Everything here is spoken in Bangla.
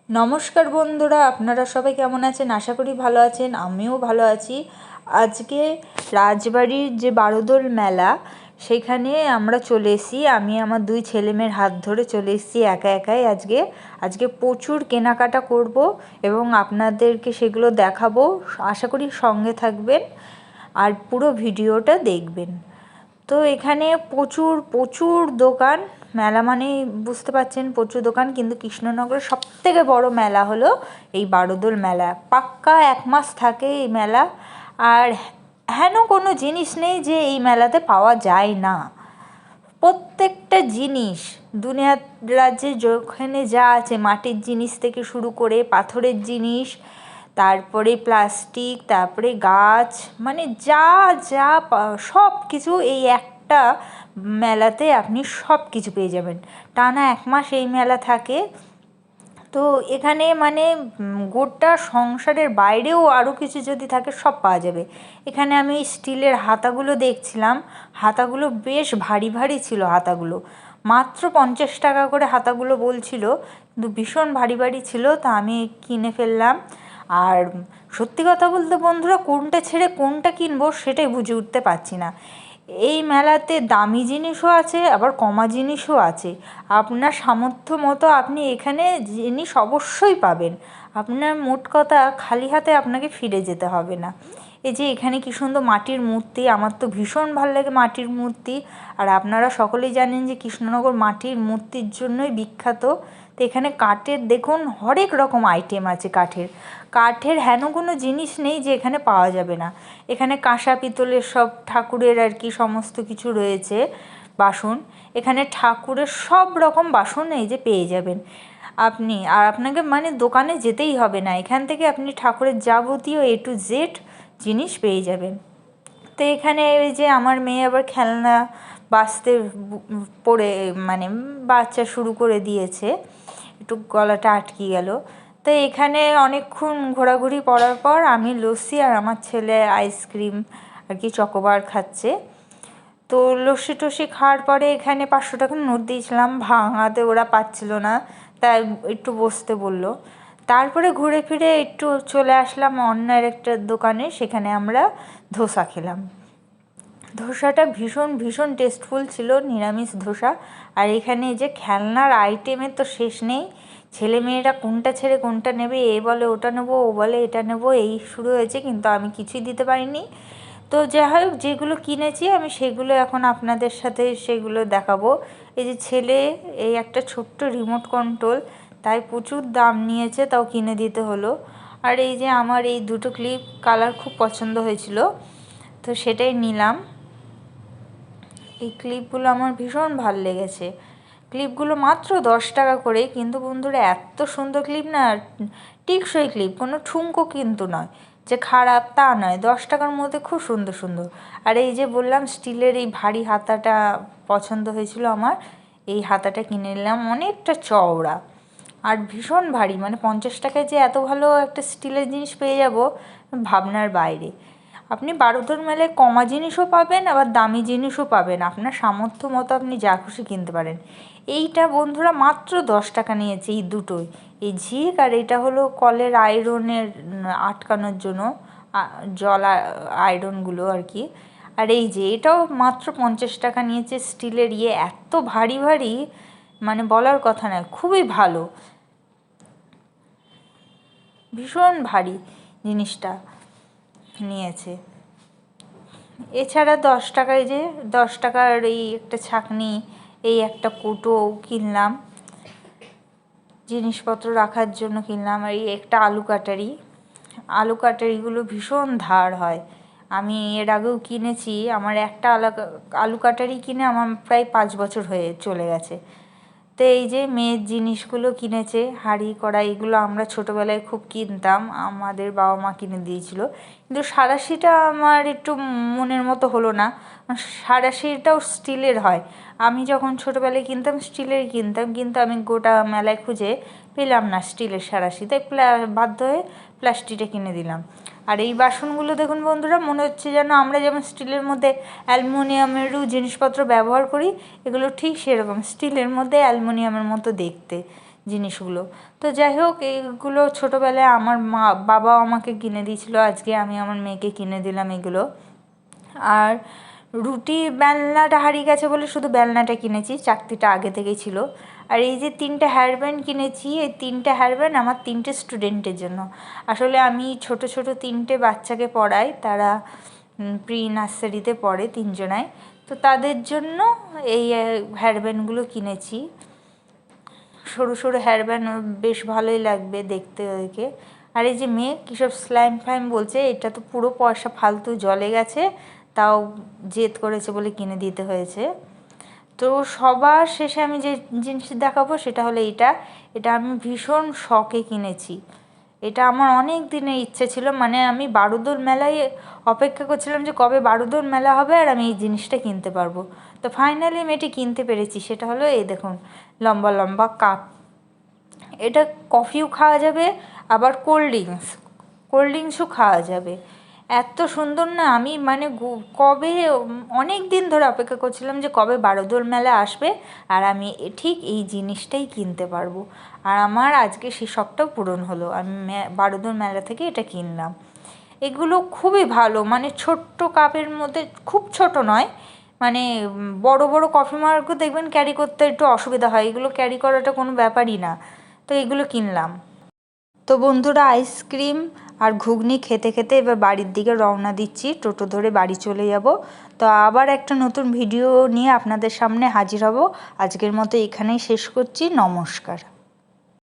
নমস্কার বন্ধুরা, আপনারা সবাই কেমন আছেন? আশা করি ভালো আছেন, আমিও ভালো আছি। আজকে রাজবাড়ির যে বারোদোল মেলা, সেখানে আমরা চলে এসেছি। আমি আমার দুই ছেলেমেয়ের হাত ধরে চলে এসেছি একা একাই। আজকে প্রচুর কেনাকাটা করব এবং আপনাদেরকে সেগুলো দেখাবো। আশা করি সঙ্গে থাকবেন আর পুরো ভিডিওটা দেখবেন। তো এখানে প্রচুর প্রচুর দোকান। মেলা মানেই বুঝতে পারছেন প্রচুর দোকান, কিন্তু কৃষ্ণনগরের সবথেকে বড় মেলা হলো এই বারোদোল মেলা। পাক্কা 1 মাস থাকে এই মেলা। আর হেন কোনো জিনিস নেই যে এই মেলাতে পাওয়া যায় না। প্রত্যেকটা জিনিস দুনিয়ার রাজ্যে যেখানে যা আছে, মাটির জিনিস থেকে শুরু করে পাথরের জিনিস, তারপরে প্লাস্টিক, তারপরে গাছ, মানে যা যা সব কিছু এই একটা মেলাতে আপনি সব কিছু পেয়ে যাবেন। টানা 1 মাস এই মেলা থাকে। তো এখানে মানে গোটা সংসারের বাইরেও আরও কিছু যদি থাকে সব পাওয়া যাবে। এখানে আমি স্টিলের হাতাগুলো দেখছিলাম। হাতাগুলো বেশ ভারী ভারী ছিল। হাতাগুলো মাত্র 50 টাকা করে হাতাগুলো বলছিল, কিন্তু ভীষণ ভারী ভারী ছিল। তা আমি কিনে ফেললাম। আর সত্যি কথা বলতে বন্ধুরা, কোনটা ছেড়ে কোনটা কিনবো সেটাই বুঝে উঠতে পারছি না। এই মেলাতে দামি জিনিসও আছে, আবার কমা জিনিসও আছে। আপনার সামর্থ্য মতো আপনি এখানে জিনিস অবশ্যই পাবেন। আপনার মোট কথা খালি হাতে আপনাকে ফিরে যেতে হবে না। এই যে এখানে কী সুন্দর মাটির মূর্তি, আমার তো ভীষণ ভালো লাগে মাটির মূর্তি। আর আপনারা সকলেই জানেন যে কৃষ্ণনগর মাটির মূর্তির জন্যই বিখ্যাত। তো এখানে কাঠের দেখুন হরেক রকম আইটেম আছে। কাঠের হেন কোনো জিনিস নেই যে এখানে পাওয়া যাবে না। এখানে কাঁসা পিতলের সব ঠাকুরের আর কি সমস্ত কিছু রয়েছে বাসন। এখানে ঠাকুরের সব রকম বাসন এই যে পেয়ে যাবেন আপনি। আর আপনাকে মানে দোকানে যেতেই হবে না, এখান থেকে আপনি ঠাকুরের যাবতীয় A to Z জিনিস পেয়ে যাবেন। তো এখানে এই যে আমার মেয়ে আবার খেলনা বাজতে পড়ে মানে বাচ্চা শুরু করে দিয়েছে, একটু গলাটা আটকে গেল। তো এখানে অনেকক্ষণ ঘোরাঘুরি করার পর আমি লস্যি আর আমার ছেলে আইসক্রিম আর কি চকোবার খাচ্ছে। তো লস্যি টস্যি খাওয়ার পরে এখানে 500 টাকা নোট দিয়েছিলাম, ভাঙাতে ওরা পাচ্ছিল না, তাই একটু বসতে বললো। তারপরে ঘুরে ফিরে একটু চলে আসলাম অন্য একটা দোকানে, সেখানে আমরা ধোসা খেলাম। ধোসাটা ভীষণ ভীষণ টেস্টফুল ছিল, নিরামিষ ধোসা। আর এখানে যে খেলনার আইটেমের তো শেষ নেই। ছেলেমেয়েরা কোনটা ছেড়ে কোনটা নেবে, এ বলে ওটা নেবো, ও বলে এটা নেবো, এই শুরু হয়েছে, কিন্তু আমি কিছুই দিতে পারিনি। তো যাই হোক, যেগুলো কিনেছি আমি সেগুলো এখন আপনাদের সাথে সেগুলো দেখাবো। এই যে ছেলে এই একটা ছোট্ট রিমোট কন্ট্রোল, তাই প্রচুর দাম নিয়েছে, তাও কিনে দিতে হলো। আর এই যে আমার এই দুটো ক্লিপ কালার খুব পছন্দ হয়েছিল, তো সেটাই নিলাম। এই ক্লিপগুলো আমার ভীষণ ভাল লেগেছে। ক্লিপগুলো মাত্র 10 টাকা করে, কিন্তু বন্ধুরা এত সুন্দর ক্লিপ না, টিকসই ক্লিপ, কোনো ঠুনকো কিন্তু নয় যে খারাপ তা নয়, 10 টাকার মধ্যে খুব সুন্দর সুন্দর। আর এই যে বললাম স্টিলের এই ভারী হাতাটা পছন্দ হয়েছিল আমার, এই হাতাটা কিনে নিলাম, অনেকটা চওড়া আর ভীষণ ভারী। মানে 50 টাকায় যে এত ভালো একটা স্টিলের জিনিস পেয়ে যাব ভাবনার বাইরে। আপনি বারোদোল মেলায় কমা জিনিসও পাবেন, আবার দামি জিনিসও পাবেন, আপনার সামর্থ্য মতো আপনি যা খুশি কিনতে পারেন। এইটা বন্ধুরা মাত্র 10 টাকা নিয়েছে এই দুটোই, এই ঝিক আর এটা হলো কলের আয়রনের আটকানোর জন্য জল আয়রনগুলো আর কি। আর এই যে এটাও মাত্র 50 টাকা নিয়েছে, স্টিলের এত ভারী ভারী মানে বলার কথা নয়, খুবই ভালো, ভীষণ ভারী জিনিসটা নিয়েছে। এছাড়া 10 টাকায় যে 10 টাকার এই একটা ছাঁকনি, এই একটা কুটো কিনলাম, জিনিসপত্র রাখার জন্য কিনলাম। আর এই একটা আলু কাটারিগুলো ভীষণ ধার হয়। আমি এর আগেও কিনেছি, আমার একটা আলু কাটারি কিনে আমার প্রায় 5 বছর হয়ে চলে গেছে। তো এই যে মেয়ের জিনিসগুলো কিনেছে, হাঁড়ি কড়াই, এগুলো আমরা ছোটোবেলায় খুব কিনতাম, আমাদের বাবা মা কিনে দিয়েছিল। কিন্তু সাঁড়াশিটা আমার একটু মনের মতো হলো না। সাঁড়াশিটাও স্টিলের হয়, আমি যখন ছোটোবেলায় কিনতাম স্টিলের কিনতাম, কিন্তু আমি গোটা মেলায় খুঁজে পেলাম না স্টিলের সাঁড়াশি, তাই বাধ্য হয়ে প্লাস্টিকটা কিনে দিলাম। আর এই বাসনগুলো দেখুন বন্ধুরা, মনে হচ্ছে যেন আমরা যেমন স্টিলের মধ্যে অ্যালুমিনিয়ামেরও জিনিসপত্র ব্যবহার করি, এগুলো ঠিক সেরকম স্টিলের মধ্যে অ্যালুমিনিয়ামের মতো দেখতে, জিনিসগুলো। তো যাই হোক, এইগুলো ছোটোবেলায় আমার বাবাও আমাকে কিনে দিয়েছিলো, আজকে আমি আমার মেয়েকে কিনে দিলাম এগুলো। আর রুটি বেলনাটা হারিয়ে গেছে বলে শুধু বেলনাটা কিনেছি, চাকতিটা আগে থেকেই ছিল। আর এই যে 3টে হেয়ার ব্যান্ড কিনেছি, এই 3টে হেয়ার ব্যান্ড আমার 3টে স্টুডেন্টের জন্য। আসলে আমি ছোট ছোট 3টে বাচ্চাকে পড়াই, তারা প্রি নার্সারিতে পড়ে 3জনাই। তো তাদের জন্য এই হেয়ার ব্যান্ডগুলো কিনেছি। সরু সরু হেয়ার ব্যান্ড বেশ ভালোই লাগবে দেখতে ওদেরকে। আর এই যে মেয়ে কী সব স্লাইম ফ্লাইম বলছে, এটা তো পুরো পয়সা ফালতু জলে গেছে, তাও জেদ করেছে বলে কিনে দিতে হয়েছে। তো সবার শেষে আমি যে জিনিস দেখাবো সেটা হলো এটা আমি ভীষণ শখে কিনেছি। এটা আমার অনেক দিনের ইচ্ছে ছিল, মানে আমি বারুদোল মেলায় অপেক্ষা করছিলাম যে কবে বারুদোল মেলা হবে আর আমি এই জিনিসটা কিনতে পারবো। তো ফাইনালি আমি এটি কিনতে পেরেছি। সেটা হলো এই দেখুন, লম্বা লম্বা কাপ। এটা কফিও খাওয়া যাবে, আবার কোল্ড ড্রিঙ্কসও খাওয়া যাবে। এত সুন্দর না, আমি মানে কবে অনেক দিন ধরে অপেক্ষা করছিলাম যে কবে বারুদোল মেলা আসবে আর আমি ঠিক এই জিনিসটাই কিনতে পারবো। আর আমার আজকে সেই শখটাও পূরণ হলো, আমি বারুদোল মেলা থেকে এটা কিনলাম। এগুলো খুবই ভালো, মানে ছোট্ট কাপের মধ্যে, খুব ছোট নয়, মানে বড় বড় কফি মাগও দেখবেন ক্যারি করতে একটু অসুবিধা হয়, এগুলো ক্যারি করাটা কোনো ব্যাপারই না। তো এগুলো কিনলাম। তো বন্ধুরা, আইসক্রিম আর ঘুগনি খেতে খেতে এবার বাড়ির দিকে রওনা দিচ্ছি, টোটো ধরে বাড়ি চলে যাব। তো আবার একটা নতুন ভিডিও নিয়ে আপনাদের সামনে হাজির হব। আজকের মতো এখানেই শেষ করছি, নমস্কার।